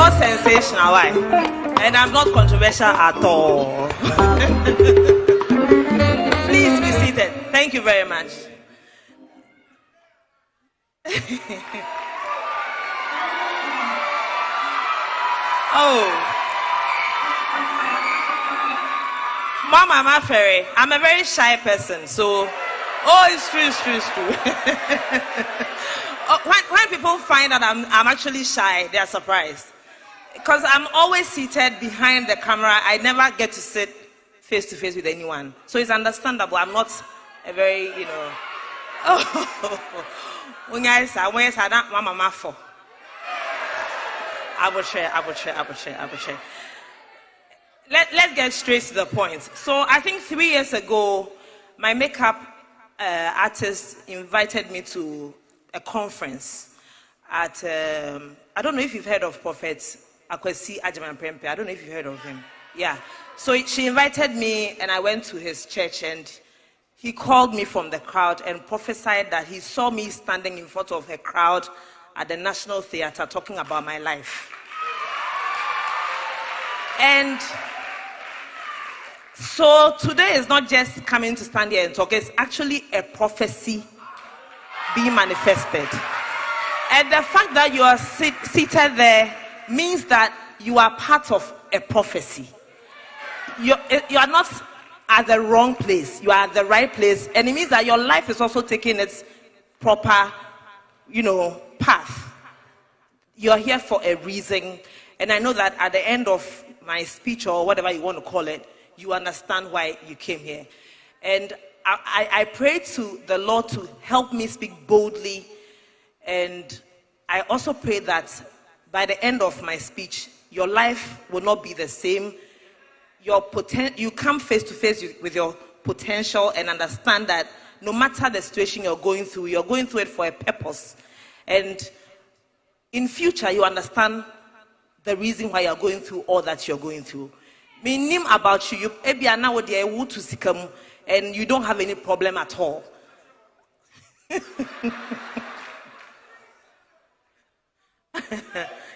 not sensational, why? And I'm not controversial at all. Please be seated. Thank you very much. Oh. Mama Ferry, I'm a very shy person, so it's true. When people find that I'm actually shy, they are surprised. Because I'm always seated behind the camera. I never get to sit face to face with anyone. So it's understandable. I'm not a very, when I say that mama for. I will share. Let's get straight to the point. So I think 3 years ago, my makeup artist invited me to a conference at, I don't know if you've heard of Prophet Akwesi Ajaman Prempe. I don't know if you've heard of him. Yeah. So she invited me and I went to his church and he called me from the crowd and prophesied that he saw me standing in front of a crowd at the National Theatre talking about my life. And so today is not just coming to stand here and talk, it's actually a prophecy being manifested. And the fact that you are seated there means that you are part of a prophecy. You are not at the wrong place, you are at the right place. And it means that your life is also taking its proper, path. You are here for a reason. And I know that at the end of my speech or whatever you want to call it, you understand why you came here. And I pray to the Lord to help me speak boldly. And I also pray that by the end of my speech, your life will not be the same. You come face to face with your potential and understand that no matter the situation you're going through it for a purpose. And in future, you understand the reason why you're going through all that you're going through. Meaning about you maybe are now to sikam and you don't have any problem at all.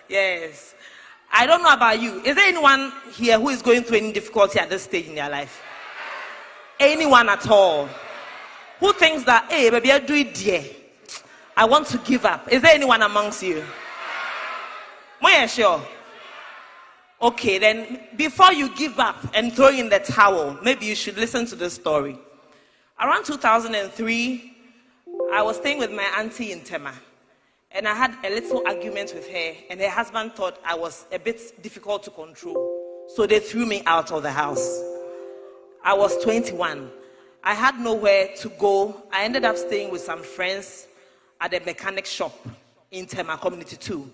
Yes. I don't know about you. Is there anyone here who is going through any difficulty at this stage in their life? Anyone at all? Who thinks that, hey, baby, I do it dear. I want to give up. Is there anyone amongst you? Are you sure? Okay, then before you give up and throw in the towel, maybe you should listen to this story. Around 2003, I was staying with my auntie in Tema. And I had a little argument with her, and her husband thought I was a bit difficult to control. So they threw me out of the house. I was 21. I had nowhere to go. I ended up staying with some friends at a mechanic shop in Tema Community 2.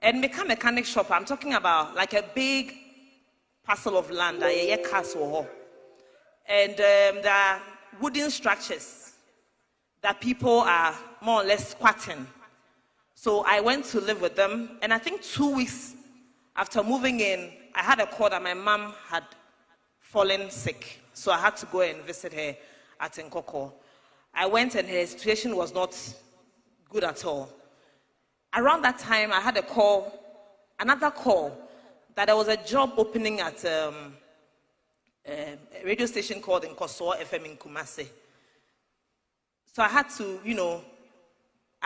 And mechanic shop, I'm talking about like a big parcel of land, a castle. And there are wooden structures that people are more or less squatting. So I went to live with them, and I think 2 weeks after moving in, I had a call that my mom had fallen sick. So I had to go and visit her at Nkoko. I went, and her situation was not good at all. Around that time, I had another call, that there was a job opening at a radio station called Nkoso FM in Kumasi. So I had to,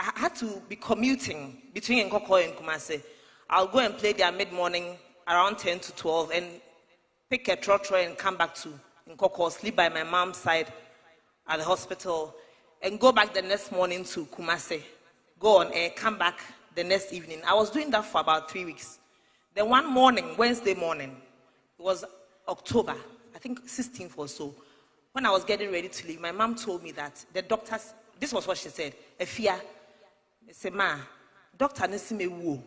I had to be commuting between Nkoko and Kumasi. I'll go and play there mid-morning around 10 to 12 and pick a trotro and come back to Nkoko, sleep by my mom's side at the hospital, and go back the next morning to Kumasi. Go on air, come back the next evening. I was doing that for about 3 weeks. Then one morning, Wednesday morning, it was October, I think 16th or so, when I was getting ready to leave, my mom told me that the doctors, this was what she said, Efia, I said, ma, doctor nesi me wo.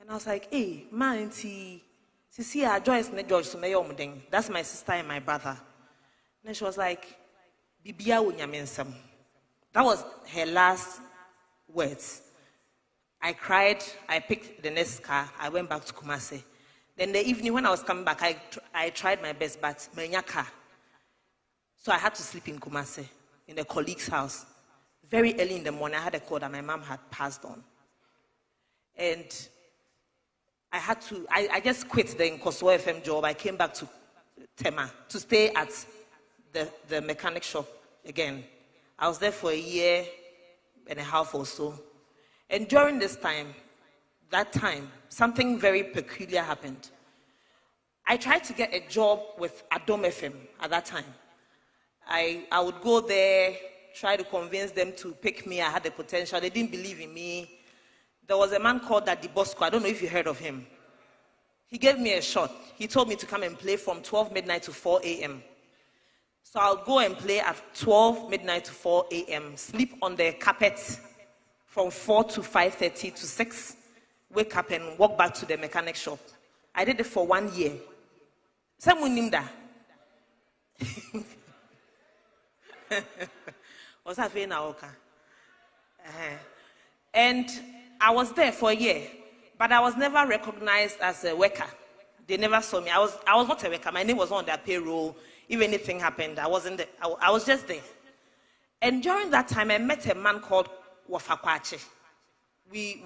And I was like, hey, ma, auntie, see, Joyce ne George so me yomding. That's my sister and my brother. And she was like, Bibia wo nyamensam. That was her last words. I cried, I picked the next car, I went back to Kumasi. Then the evening when I was coming back, I tried my best, but my car. So I had to sleep in Kumasi, in a colleague's house. Very early in the morning, I had a call that my mom had passed on. And I just quit the Nkoswa FM job. I came back to Tema to stay at the mechanic shop again. I was there for a year and a half or so. And during that time, something very peculiar happened. I tried to get a job with Adom FM at that time. I would go there, try to convince them to pick me. I had the potential. They didn't believe in me. There was a man called Daddy Bosco. I don't know if you heard of him. He gave me a shot. He told me to come and play from 12 midnight to 4 a.m. So I'll go and play at 12 midnight to 4 a.m., sleep on the carpet from 4 to 5:30 to 6, wake up and walk back to the mechanic shop. I did it for 1 year. Someone named that. What's happening now? And I was there for a year, but I was never recognized as a worker. They never saw me. I was not a worker. My name was on their payroll. If anything happened, I wasn't there. I was just there. And during that time, I met a man called Wafakwache. We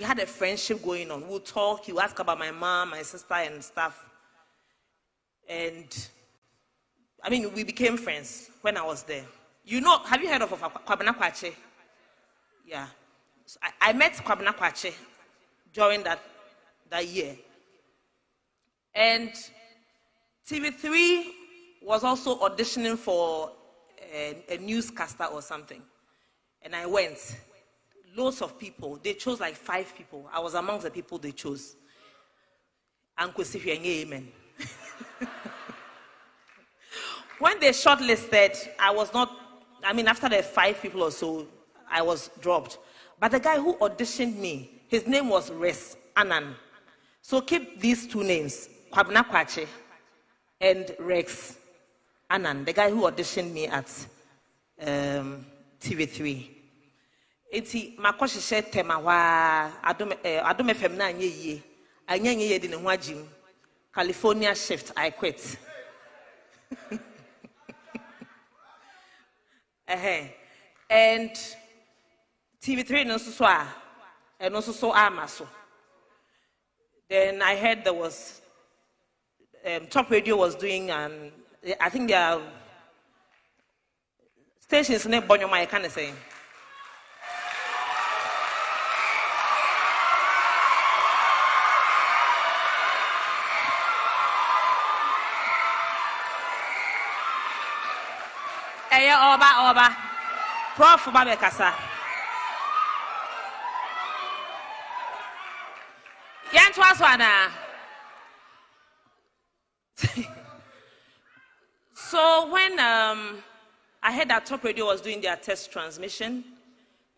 had a friendship going on. We'll talk. He would ask about my mom, my sister, and stuff. And I mean, we became friends when I was there. You know, have you heard of Kwabena Kwache? Yeah. So I met Kwabena Kwache during that year. And TV3 was also auditioning for a newscaster or something. And I went. Loads of people. They chose like 5 people. I was amongst the people they chose. Uncle Sifi and amen. When they shortlisted, after the 5 people or so, I was dropped. But the guy who auditioned me, his name was Res Anan. So keep these 2 names, Kwabena Kwache and Rex Anan, the guy who auditioned me at TV3. Eti makoshi she tema wa adome FM na anye yie. Anye yie di ne ho agim. California shift, I quit. And TV3 no so and also so amaso. Then I heard there was Top Radio was doing I think their stations in Bonyo I kind of saying. Oba. Prof Babe Kasa. So when I heard that Top Radio was doing their test transmission,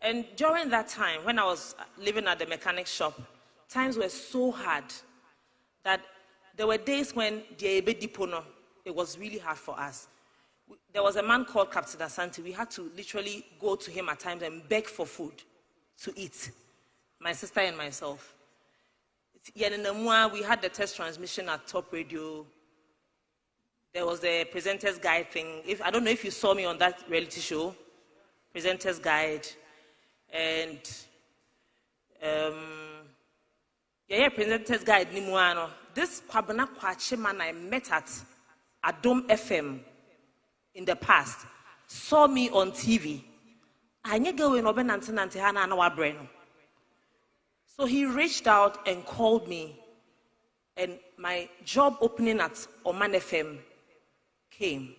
and during that time, when I was living at the mechanic shop, times were so hard that there were days when it was really hard for us. There was a man called Captain Asante. We had to literally go to him at times and beg for food to eat, my sister and myself. We had the test transmission at Top Radio. There was the Presenter's Guide thing. I don't know if you saw me on that reality show, Presenter's Guide. And Presenter's Guide. This Kwabena Kwache man I met at Adom FM in the past saw me on TV. So he reached out and called me, and my job opening at Oman FM came.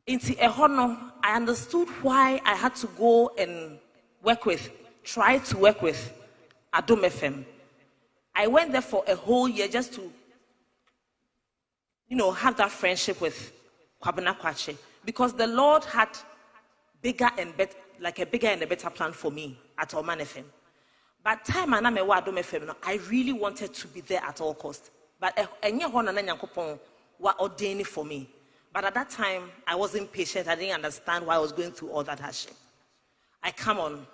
Into Ehono, I understood why I had to go and try to work with Adom FM. I went there for a whole year just to, have that friendship with Kwabena Kwache, because the Lord had a bigger and better plan for me at Oman FM. But time I really wanted to be there at all costs. But were ordaining for me. But at that time, I wasn't patient. I didn't understand why I was going through all that hardship. I come on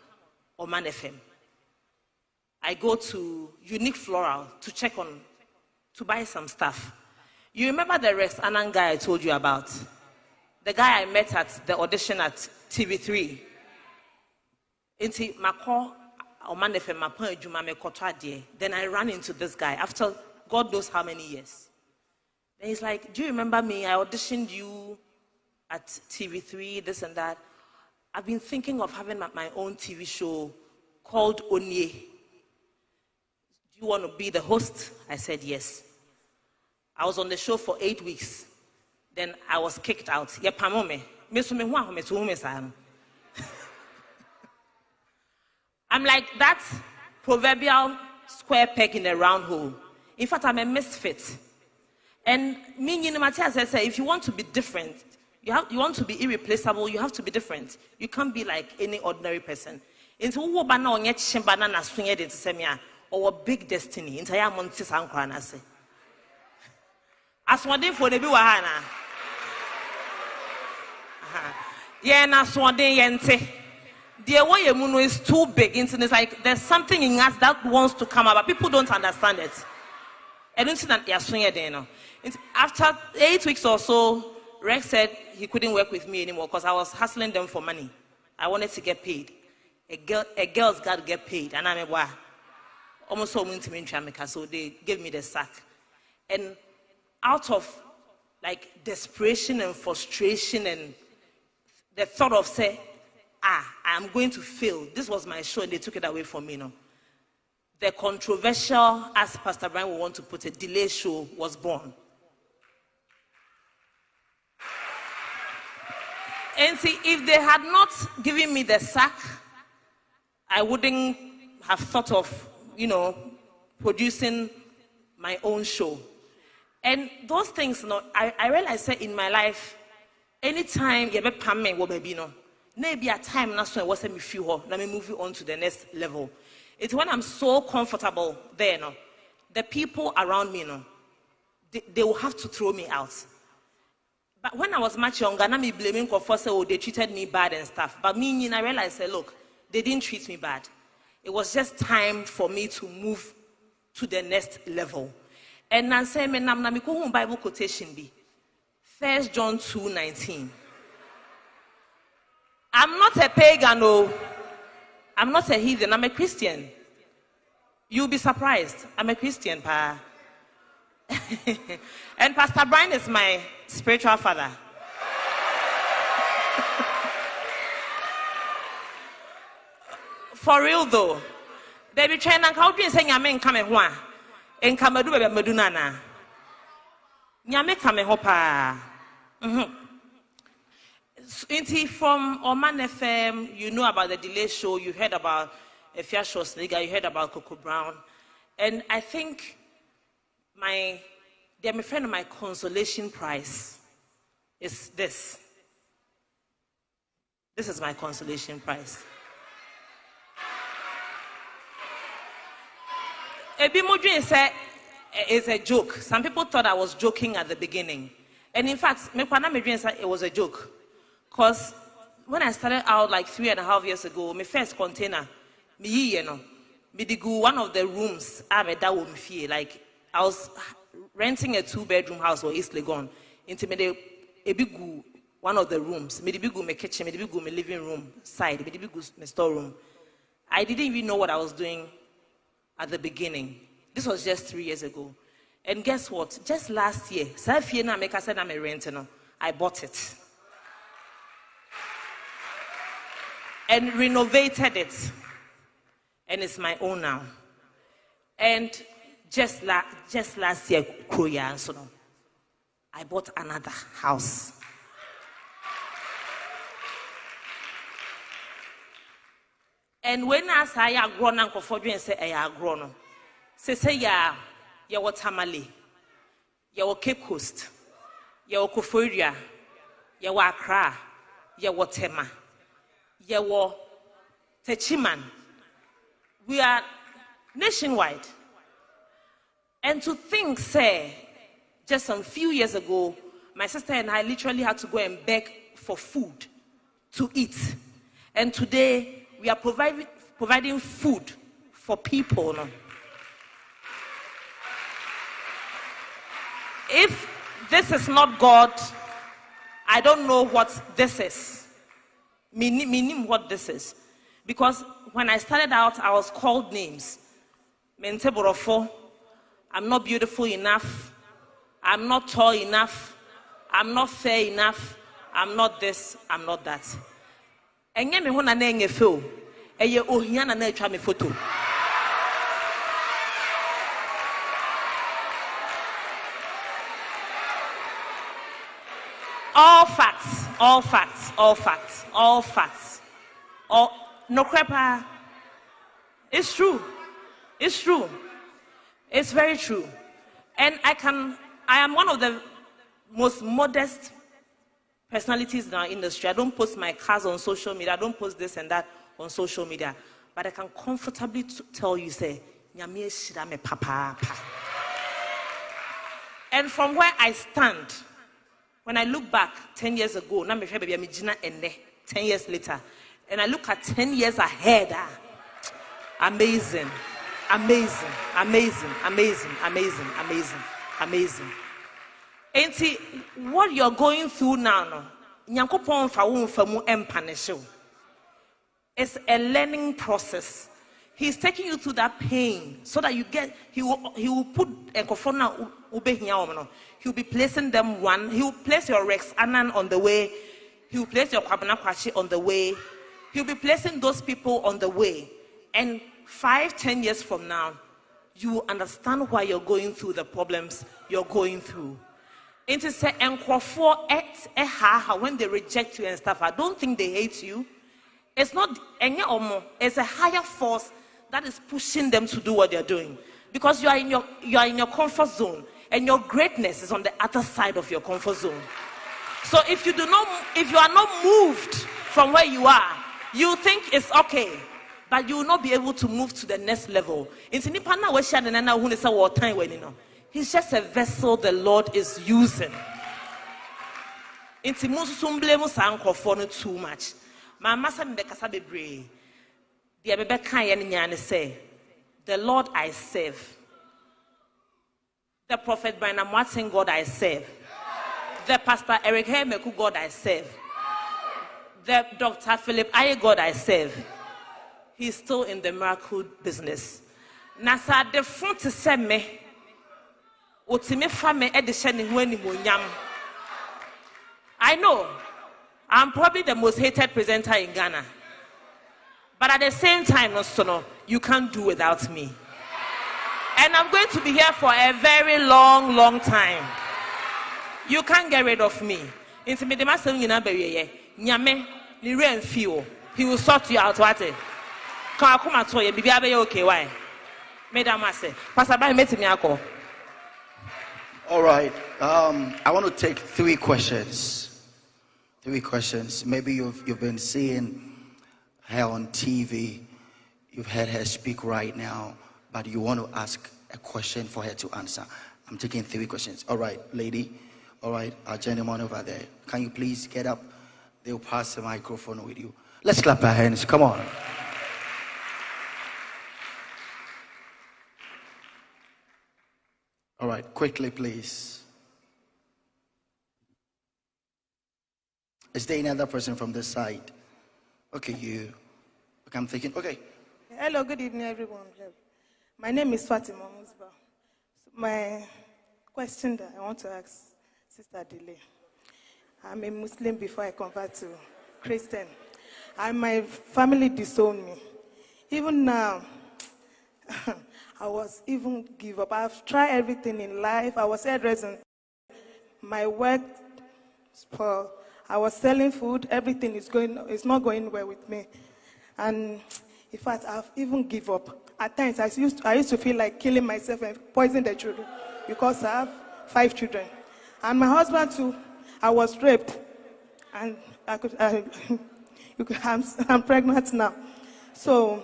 Oman FM. I go to Unique Floral to buy some stuff. You remember the Rex Anan guy I told you about? The guy I met at the audition at TV3. Into Mako, Then I ran into this guy after God knows how many years. And he's like, do you remember me? I auditioned you at TV3, this and that. I've been thinking of having my own TV show called Eeeiiii. Do you want to be the host? I said yes. I was on the show for 8 weeks. Then I was kicked out. I'm like that proverbial square peg in a round hole. In fact, I'm a misfit. And me, Matthias said, if you want to be different, you want to be irreplaceable, you have to be different. You can't be like any ordinary person. Into who banana on yet banana swing it into semia or big destiny. Into ya monte sankwana say. As one day for the biwahana. Yeah, na swan day yente. The way Muno is too big. It's like there's something in us that wants to come out, but people don't understand it. I don't see that you're swinging there. After 8 weeks or so, Rex said he couldn't work with me anymore because I was hustling them for money. I wanted to get paid. A girl's got to get paid, and I'm a almost so so they gave me the sack. And out of like desperation and frustration and the thought of say, I'm going to fail. This was my show and they took it away from me. The controversial, as Pastor Brian would want to put it, delay show was born. And see, if they had not given me the sack, I wouldn't have thought of, producing my own show. And those things, I realized that in my life, anytime you have a maybe a time na so was me feel let me move on to the next level. It's when I'm so comfortable there, the people around me, they will have to throw me out. But when I was much younger, na me blaming for say, oh, they treated me bad and stuff. But me, I realized, look, they didn't treat me bad. It was just time for me to move to the next level. And I say, me nam na me ko Bible quotation be 1 John 2:19. I'm not a pagan, no. I'm not a heathen, I'm a Christian. You'll be surprised. I'm a Christian, pa. And Pastor Brian is my spiritual father. For real though. They be trying to call me saying I'm coming home. And come do baby medunana. Nyame come hopa. From Oman FM, you know about the delay show, you heard about Efia Schwarzenegger, you heard about Coco Brown. And I think my friend of my consolation prize is this. This is my consolation prize. Ebimodri said it's a joke. Some people thought I was joking at the beginning. And in fact, it was a joke. Because when I started out like 3.5 years ago, my first container, one of the rooms, like I was renting a 2-bedroom house for East Legon. Into one of the rooms, my kitchen, my living room side, my storeroom. I didn't even know what I was doing at the beginning. This was just 3 years ago. And guess what? Just last year, I bought it. And renovated it, and it's my own now. And just last year, I bought another house. And when I say I grown uncle for you and say I are grown, say ya what Tamale, ya Cape Coast, ya Koforia, ya Accra, ya Tema. Yewo Techiman. We are nationwide. And to think, say, just some few years ago, my sister and I literally had to go and beg for food to eat. And today, we are providing food for people. If this is not God, I don't know what this is. Meaning what this is. Because when I started out, I was called names. Mente borofo. I'm not beautiful enough. I'm not tall enough. I'm not fair enough. I'm not this. I'm not that. Enye me ho na enye feel. Eye ohia na etwa me photo. All facts, all facts, all facts, all facts. All no crepa. It's true. It's true. It's very true. And I am one of the most modest personalities in our industry. I don't post my cars on social media. I don't post this and that on social media. But I can comfortably tell you, say, Nyame shira me papa. And from where I stand, when I look back 10 years ago, 10 years later, and I look at 10 years ahead, amazing, amazing, amazing, amazing, amazing, amazing, amazing. And see, what you're going through now, it's a learning process. He's taking you through that pain so that he will put a kofona ube. He'll be placing them one. He will place your Rex Annan on the way. He will place your Kwabena Kwashi on the way. He'll be placing those people on the way. And 5-10 years from now, you will understand why you're going through the problems you're going through. And to say, when they reject you and stuff, I don't think they hate you. It's not any or more. It's a higher force that is pushing them to do what they're doing. Because you are in your comfort zone. And your greatness is on the other side of your comfort zone. So if you are not moved from where you are, you think it's okay, but you will not be able to move to the next level. He's just a vessel the Lord is using. Too much. The Lord I serve. The Prophet Brian Watson God I serve. The Pastor Eric Hemeku God I serve. The Dr. Philip Aye God I serve. He's still in the miracle business. Nasa the front to send me. Otime fame edition when I know I'm probably the most hated presenter in Ghana. But at the same time, you can't do without me. And I'm going to be here for a very long, long time. You can't get rid of me. He will sort you out. What? Okay, why? All right. I want to take 3 questions. 3 questions. Maybe you've been seeing her on TV. You've heard her speak right now. But you want to ask a question for her to answer. I'm taking 3 questions. All right, lady. All right, our gentleman over there. Can you please get up? They'll pass the microphone with you. Let's clap our hands. Come on. All right, quickly, please. Is there any other person from this side? Okay, you. Okay, I'm thinking. Okay. Hello, good evening, everyone. My name is Fatima Musba. My question that I want to ask Sister Dele. I'm a Muslim before I convert to Christian. And my family disowned me. Even now, I was even give up. I've tried everything in life. I was hairdressing. My work, I was selling food. Everything is not going well with me. And in fact, I've even give up. At times, I used to feel like killing myself and poisoning the children because I have 5 children. And my husband too, I was raped. And I'm pregnant now. So,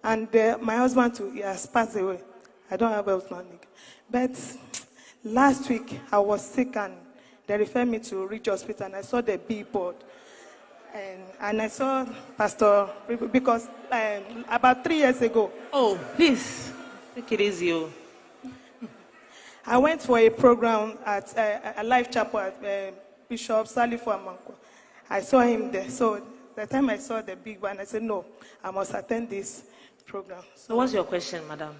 and my husband too, he has passed away. I don't have a husband. But last week, I was sick and they referred me to Ridge Hospital and I saw the billboard. And I saw Pastor, because about 3 years ago. Oh, please, take it easy. I went for a program at a Life Chapel at Bishop Salifo Amanko. I saw him there. So the time I saw the big one, I said, no, I must attend this program. So what's your question, madam?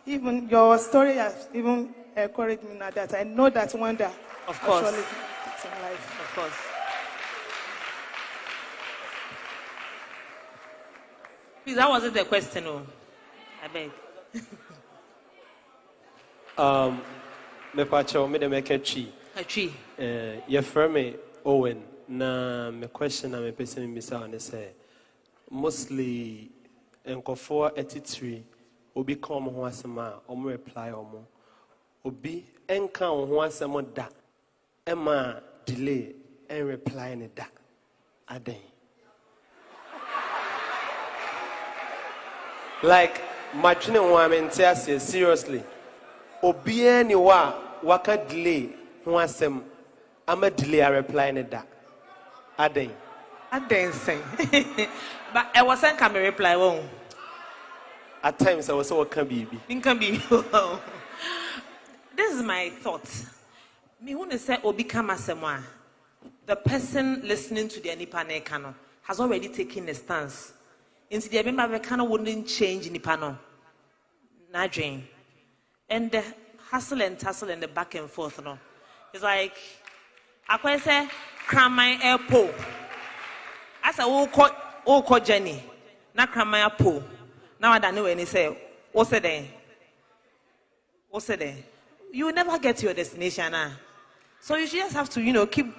Even your story has even encouraged me now that I know that wonder Of course. actually it's in life. Of course. Please, that wasn't the question, oh. I beg. Me pacho me de make a tree. A tree. Your firm Owen. Na me question na me person me say on say mostly enkofo 83 obi come ho asema omo reply omo obi enka ho asema da ema delay en reply ne da aden like matching one men say seriously obi any wa waka delay ho asem ama delay a reply ne da aden Sing. But I wasn't coming reply won't. At times I was so can be. This is my thought. Me when say obi kama semwa, the person listening to the Nipane Kano has already taken a stance. Into the Abimba Kano wouldn't change Nipano. Nadjane. And the hustle and tussle and the back and forth, no. It's like I say cram my airport. As a whole Jenny, na cramaya po. Now I don't know when he say, what's it there? What's it there? You will never get to your destination. So you just have to, keep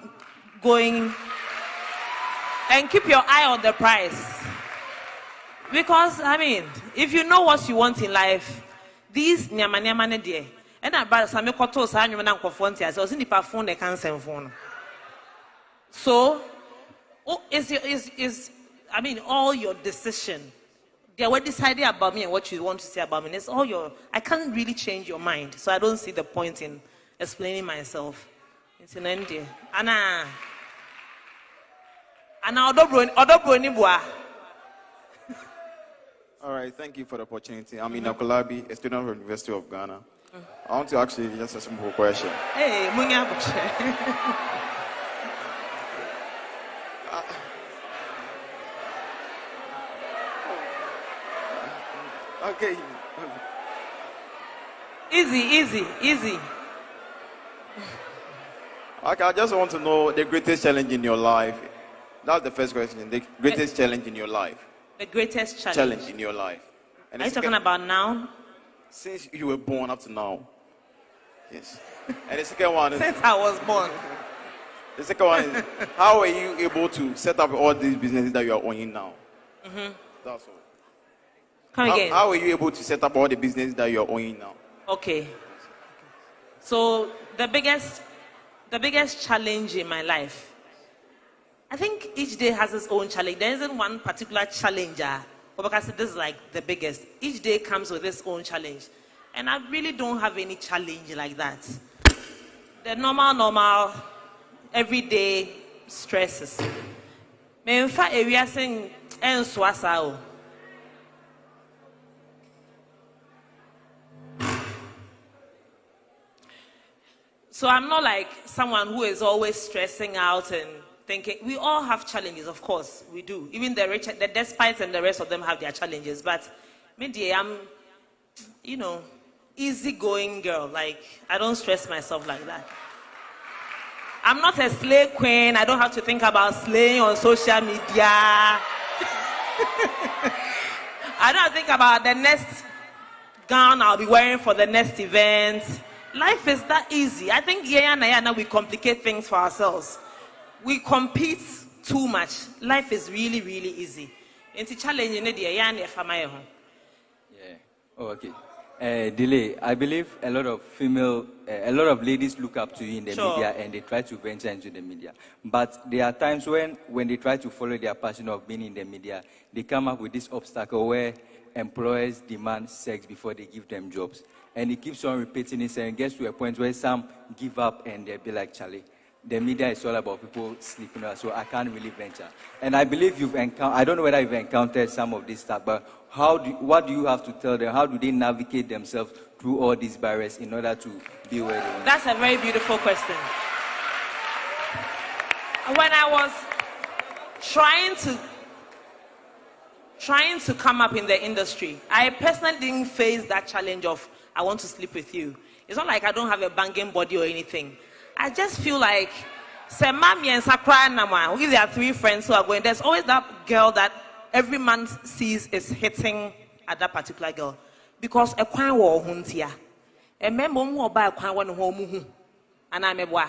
going and keep your eye on the prize. Because, if you know what you want in life, these nyama there. And I brought some kotos, I knew I was in the phone, they can't send phone. So, all your decision. They were deciding about me and what you want to say about me. It's all I can't really change your mind. So I don't see the point in explaining myself. It's an India. Anna Odobro. All right, thank you for the opportunity. I'm Ina Kolabi, a student from the University of Ghana. I want to ask you just a simple question. Hey, Munya. Okay. Easy. Okay, I just want to know the greatest challenge in your life. That's the first question. The greatest challenge in your life. The greatest Challenge in your life. And Are you talking about now? Since you were born up to now. Yes. And the second one is... Since I was born. The second one is, how are you able to set up all these businesses that you are owning now? Mm-hmm. That's all. Come again. How are you able to set up all the businesses that you are owning now? Okay. So the biggest challenge in my life, I think each day has its own challenge. There isn't one particular challenger. Because this is like the biggest. Each day comes with its own challenge. And I really don't have any challenge like that. The normal, everyday stresses. Me mfa area sing enso asao. So I'm not like someone who is always stressing out and thinking. We all have challenges, of course, we do. Even the rich, the despites and the rest of them have their challenges. But maybe I'm, easygoing girl. Like, I don't stress myself like that. I'm not a slay queen. I don't have to think about slaying on social media. I don't think about the next gown I'll be wearing for the next event. Life is that easy. I think we complicate things for ourselves. We compete too much. Life is really, really easy. It's a challenge in the yeah. Oh, okay. Delay. I believe a lot of ladies look up to you in the media and they try to venture into the media. But there are times when they try to follow their passion of being in the media, they come up with this obstacle where employers demand sex before they give them jobs. And it keeps on repeating itself and gets to a point where some give up and they'll be like, Charlie, the media is all about people sleeping around, so I can't really venture. And I believe you've encountered, I don't know whether you've encountered some of this stuff, but what do you have to tell them? How do they navigate themselves through all these barriers in order to be where they want? That's a very beautiful question. trying to come up in the industry. I personally didn't face that challenge of I want to sleep with you. It's not like I don't have a banging body or anything. I just feel like say mommy and Sakra Nama, if there are 3 friends who are going, there's always that girl that every man sees is hitting at that particular girl. Because a kwan wo huntia. A member who buy a kwan home and I'm a boy.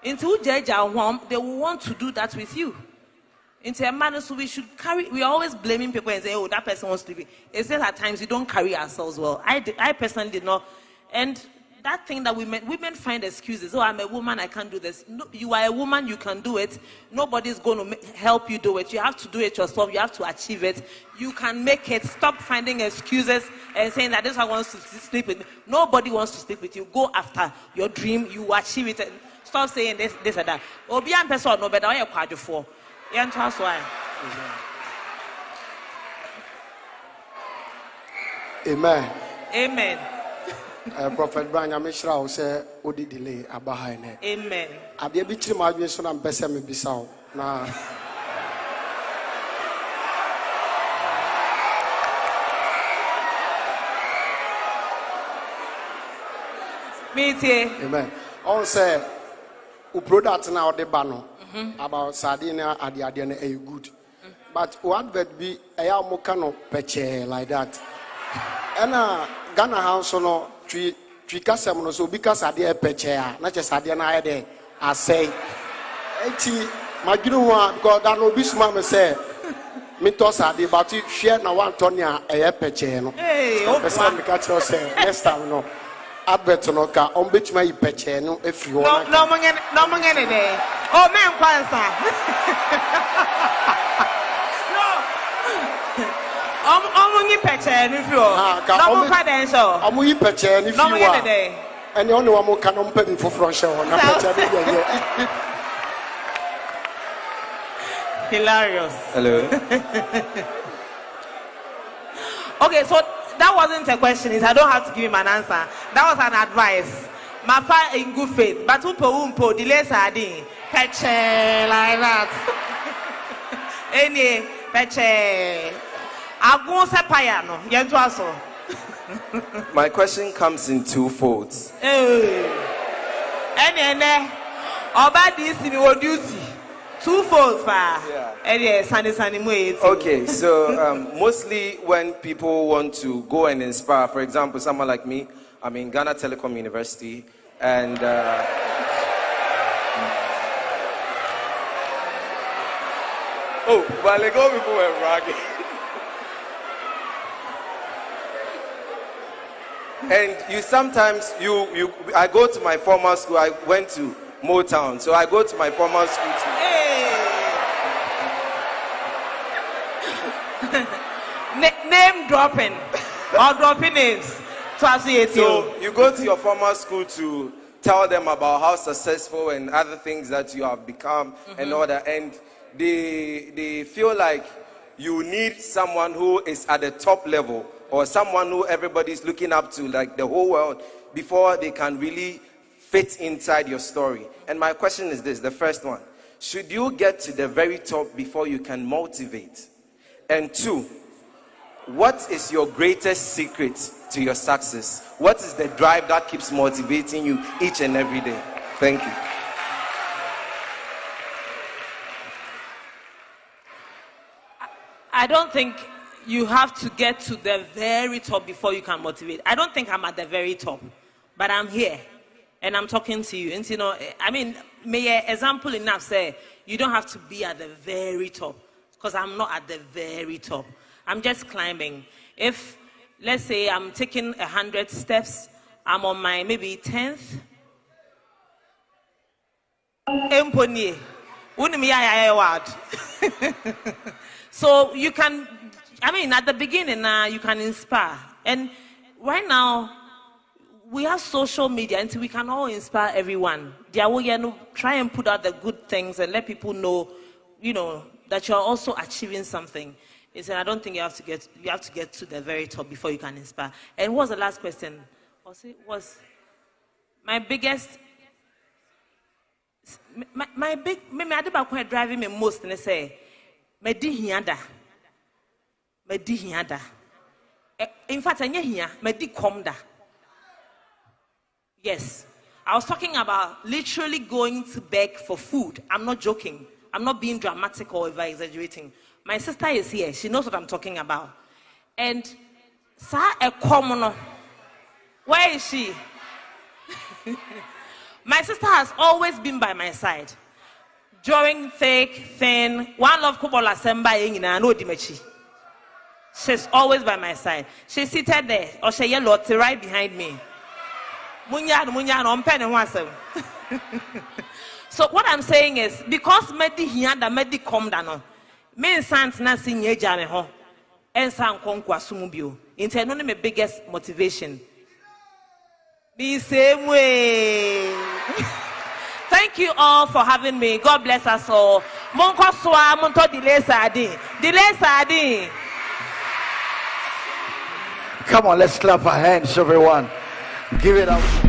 Into judge our home, they will want to do that with you. Into a manner, so we should carry. We are always blaming people and say, "Oh, that person wants to be." It's just at times we don't carry ourselves well. I personally did not, and that thing that women find excuses. Oh, I'm a woman, I can't do this. No, you are a woman, you can do it. Nobody's going to help you do it. You have to do it yourself. You have to achieve it. You can make it. Stop finding excuses and saying that this one wants to sleep with me. Nobody wants to sleep with you. Go after your dream. You achieve it. Stop saying this and that. Obi and person no better. You're quite for. Amen. Amen. Prophet Brian, I'm sure I say odi delay abahine. Amen. Ade bi chiri ma adwen so na mpese me bisawo na Meeting. Amen. On say u product na ode ba no about sardine ade na e good. But what advert be eya mo no peche like that. Ena Ghana house no twi kasem no so bi kasa de peche a na che sade na aye de asay. Enti madwunu ho a because that no bi suma me say me to sade but share na one ton a eye peche no. Hey, person me catch you say next time no advert no ka on betima yi peche no efiri ho na. No mangene de. Oh man kwansa. Omunyi peche ni fio. No mo credential. Omunyi peche ni fio. No mangene de. Ene ono wa mo ka no mpa bi foforo hye ho na peche ni ye. Hilarious. Hello. Okay, so that wasn't a question. I don't have to give him an answer. That was an advice. My father in good faith, but umpo delay sardine, peche like that. Any peche, agun sepayano. Yentu aso. My question comes in 2 folds. Any oba this in your duty. 2 folds, pa. Yeah. Sunny. Okay, so mostly when people want to go and inspire, for example, someone like me, I'm in Ghana Telecom University, and while ago people were bragging. And you sometimes I go to my former school. I went to Motown, so I go to my former school too. Name dropping or dropping names. So you go to your former school to tell them about how successful and other things that you have become and all that, and they feel like you need someone who is at the top level or someone who everybody's looking up to, like the whole world, before they can really fit inside your story. And my question is this, the first one: should you get to the very top before you can motivate? And 2, what is your greatest secret to your success? What is the drive that keeps motivating you each and every day? Thank you. I don't think you have to get to the very top before you can motivate. I don't think I'm at the very top, but I'm here and I'm talking to you. And you know, I mean, may example enough say you don't have to be at the very top, because I'm not at the very top. I'm just climbing. If, let's say, I'm taking 100 steps, I'm on my maybe 10th. So you can, I mean, at the beginning, you can inspire. And right now, we have social media, and so we can all inspire everyone. Try and put out the good things and let people know, you know, that you're also achieving something. I don't think you have to get to the very top before you can inspire. And what was the last question? Was my biggest My big, maybe I did driving me most, and they say, "Me di hiada, me di hiada." In fact, I here, me di komda. Yes, I was talking about literally going to beg for food. I'm not joking. I'm not being dramatic or over exaggerating. My sister is here. She knows what I'm talking about. And sa e komono. Where is she? My sister has always been by my side. During thick, thin, one love couple assembly in an odimechi. She's always by my side. She's seated there, or she yellow right behind me. Munya, on pen and wasem. So what I'm saying is, because medi hianda medi come down, men sans na sinye jane ho, and san konkwa sumubio. Internally, my biggest motivation. The same way. Thank you all for having me. God bless us all. Monko swa monto delay sardine. Delay sardine. Come on, let's clap our hands, everyone. Give it up.